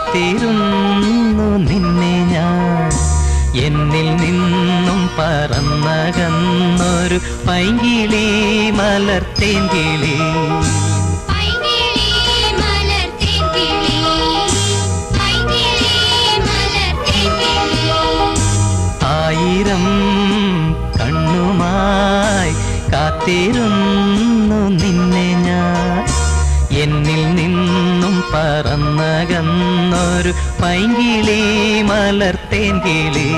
കാത്തിരുന്നു നിന്നെ ഞാൻ. എന്നിൽ നിന്നും പറന്നകന്നൊരു പൈങ്കിളി മലർത്തേങ്കിളി. ആയിരം കണ്ണുമായി കാത്തിരുന്നു നിന്നെ ഞാൻ. എന്നിൽ നിന്നും പറന്നകന്നൊരു പൈങ്കിളി മലർത്തേങ്കിളി.